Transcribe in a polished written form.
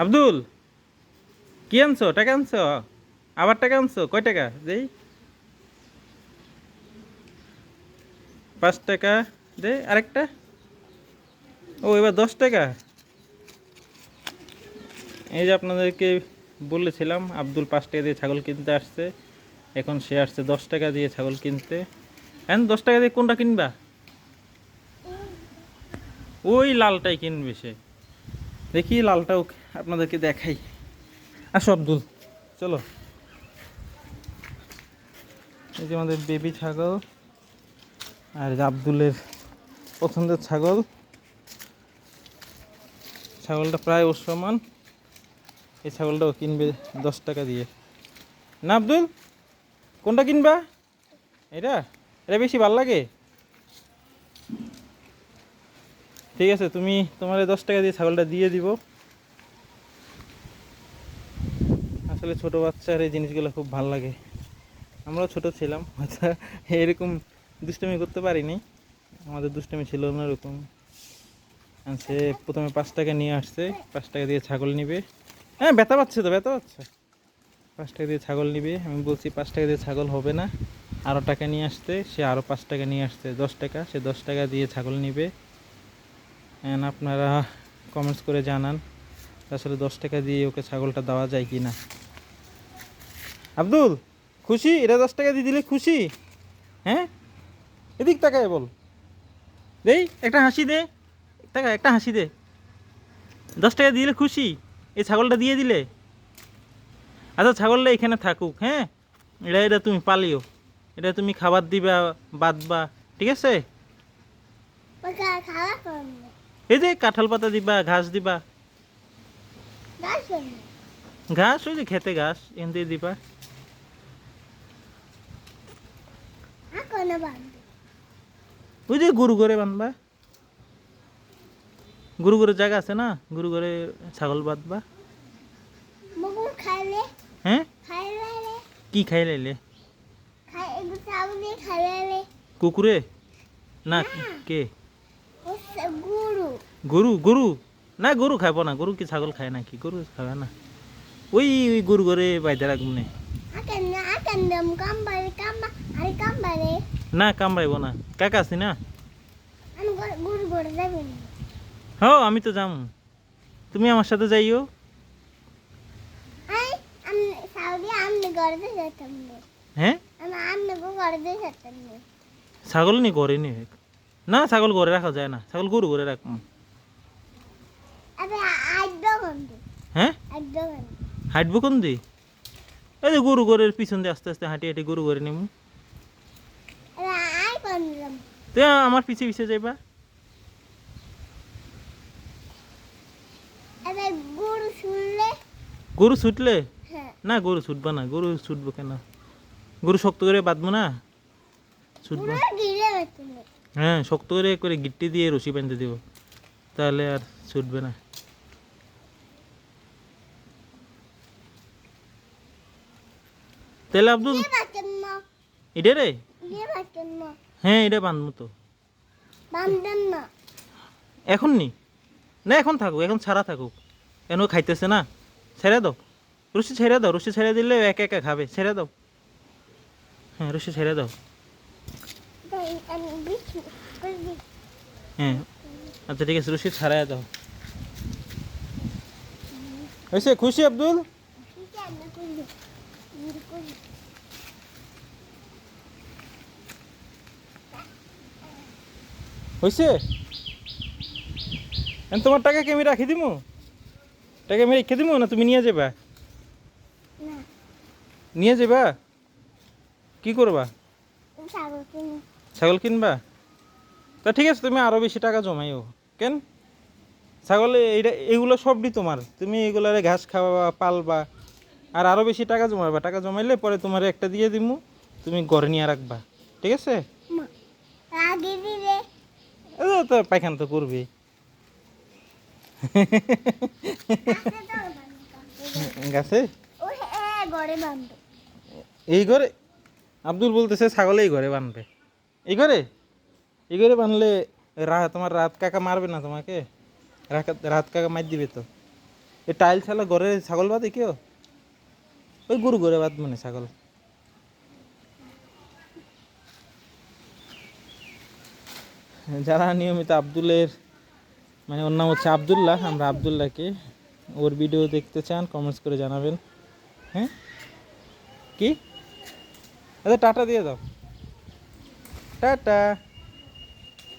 আব্দুল, কি আনছো? টাকা আনছো? আবার টাকা আনছো? কয় টাকা দেই? 5 টাকা দে। আরেকটা। ও, এবার 10 টাকা। এই যে আপনাদেরকে বলেছিলাম আব্দুল 5 টাকা দিয়ে ছাগল কিনতে আসছে। এখন সে আসছে 10 টাকা দিয়ে ছাগল কিনতে। এখন 10 টাকা দিয়ে কোনটা কিনবা? ওই লালটাই কিনবে সে। দেখি লালটাও আপনাদেরকে দেখাই। আসো আব্দুল, চলো। এই যে আমাদের বেবি ছাগল, আর এই যে আব্দুলের পছন্দের ছাগল। ছাগলটা প্রায় ওর সমান। এই ছাগলটাও কিনবে 10 টাকা দিয়ে। না আব্দুল, কোনটা কিনবা? এটা এটা বেশি ভাল লাগে। ঠিক আছে, তুমি তোমার 10 টাকা দিয়ে ছাগলটা দিয়ে দিব। আসলে ছোট বাচ্চার এই জিনিসগুলো খুব ভাল লাগে। আমরাও ছোট ছিলাম, হয়তো এরকম দুষ্টামি করতে পারিনি। আমাদের দুষ্টামি ছিল অন্যরকম। সে প্রথমে 5 টাকা নিয়ে আসছে, 5 টাকা দিয়ে ছাগল নিবে। হ্যাঁ, ব্যথা পাচ্ছে তো, ব্যথা পাচ্ছে। 5 টাকা দিয়ে ছাগল নিবে। আমি বলছি 5 টাকা দিয়ে ছাগল হবে না, আরও টাকা নিয়ে আসতে। সে আরও 5 টাকা নিয়ে আসছে, 10 টাকা। সে 10 টাকা দিয়ে ছাগল নিবে। আপনারা কমেন্টস করে জানান আসলে 10 টাকা দিয়ে ওকে ছাগলটা দেওয়া যায় কি না। আব্দুল, খুশি? এটা 10 টাকা দিয়ে দিলে খুশি? হ্যাঁ, এদিক তাকায় বল। দেই একটা হাসি দে। টাকা একটা হাসি দে। 10 টাকা দিলে খুশি? এই ছাগলটা দিয়ে দিলে? আচ্ছা, ছাগলটা এখানে থাকুক। হ্যাঁ, এটা এটা তুমি পালিও। এটা তুমি খাবার দিবা, বাঁধবা। ঠিক আছে? এই যে কাঁঠাল পাতা দিবা, ঘাস দিবা। ঘাস ওই যে খেতে ঘাস এন দিয়ে দিবা। ওই যে গরু ঘরে বাঁধবা। গরু ঘরে জায়গা আছে না, গরু ঘরে ছাগল বাঁধবা। হ্যাঁ, কি খাই লাইলে? কুকুরে? না, কে? গরু? গরু না, গরু খাবো না। গরু কি ছাগল খায় নাকি? গরু খাবে না। ওই ওই গরু ঘরে বাইতে রাখবো না। না, কামড়াইব না। কাকা আছি না। হ্যাঁ, আমি তো যাম। তুমি আমার সাথে যাইও। হ্যাঁ, ছাগল নি ঘরে নি। না, ছাগল ঘরে রাখা যায় না। ছাগল গরু ঘরে রাখ। হ্যাঁ, হাঁটবো কোন দি? এই যে গরু ঘরের পিছন দিয়ে আস্তে আস্তে হাঁটি হাঁটি গরু ঘরে নেবো। তুই আমার পিছে পিছে যাইবা। গরু ছুটলে? না, গরু ছুটবা না। গরু ছুটবো কেন? গরু শক্ত করে বাঁধবো না, ছুটবো। হ্যাঁ, শক্ত করে করে গিট্টি দিয়ে রশি বেঁধে দিব, তাহলে আর ছুটবে না। তাহলে আব্দুল, এটা রে? হ্যাঁ, এটা বাঁধবো তো। এখন নি? না, এখন থাকুক, এখন ছাড়া থাকুক। কেন খাইতেছে না? ছেড়ে দাও, রশি ছেড়ে দাও। রশি ছেড়ে দিলে একা একা খাবে। ছেড়ে দাও। হ্যাঁ, রশি ছেড়ে দাও। হ্যাঁ, আচ্ছা ঠিক আছে, রশি ছাড়াই দাও। হয়েছে? খুশি আব্দুল? হয়েছে? তোমার টাকা কি আমি রাখি দিমু? টাকা আমি রেখে দিমু না তুমি নিয়ে যাবা? নিয়ে যাবা? কি করবা? ছাগল কিনবা? তা ঠিক আছে, তুমি আরো বেশি টাকা জমাইও। কেন? ছাগলে এইটা এগুলো সবই তোমার। তুমি এগুলারে ঘাস খাওয়াবা, পালবা, আর আরো বেশি টাকা জমাবা। টাকা জমাইলে পরে তোমার একটা দিয়ে দিমু, তুমি ঘরে নিয়ে রাখবা। ঠিক আছে? তো পায়খানা তো করবি। গাছে? এই ঘরে? আব্দুল বলতেছে ছাগলে এই ঘরে বানবে। এই ঘরে? এই ঘরে বানলে তোমার রাত কাকা মারবে না তোমাকে? রাত কাকা মার দিবে তো। এ টাইল ছাড়া ঘরে ছাগল বাদে কেউ? ওই গরু ঘরে বাদ মানে ছাগল। যারা নিয়মিত আব্দুলের মানে ওর নাম হচ্ছে আব্দুল্লাহ, আমরা আব্দুল্লাহকে ওর ভিডিও দেখতে চান কমেন্টস করে জানাবেন। হ্যাঁ কি? আচ্ছা টাটা দিয়ে দাও, টাটা।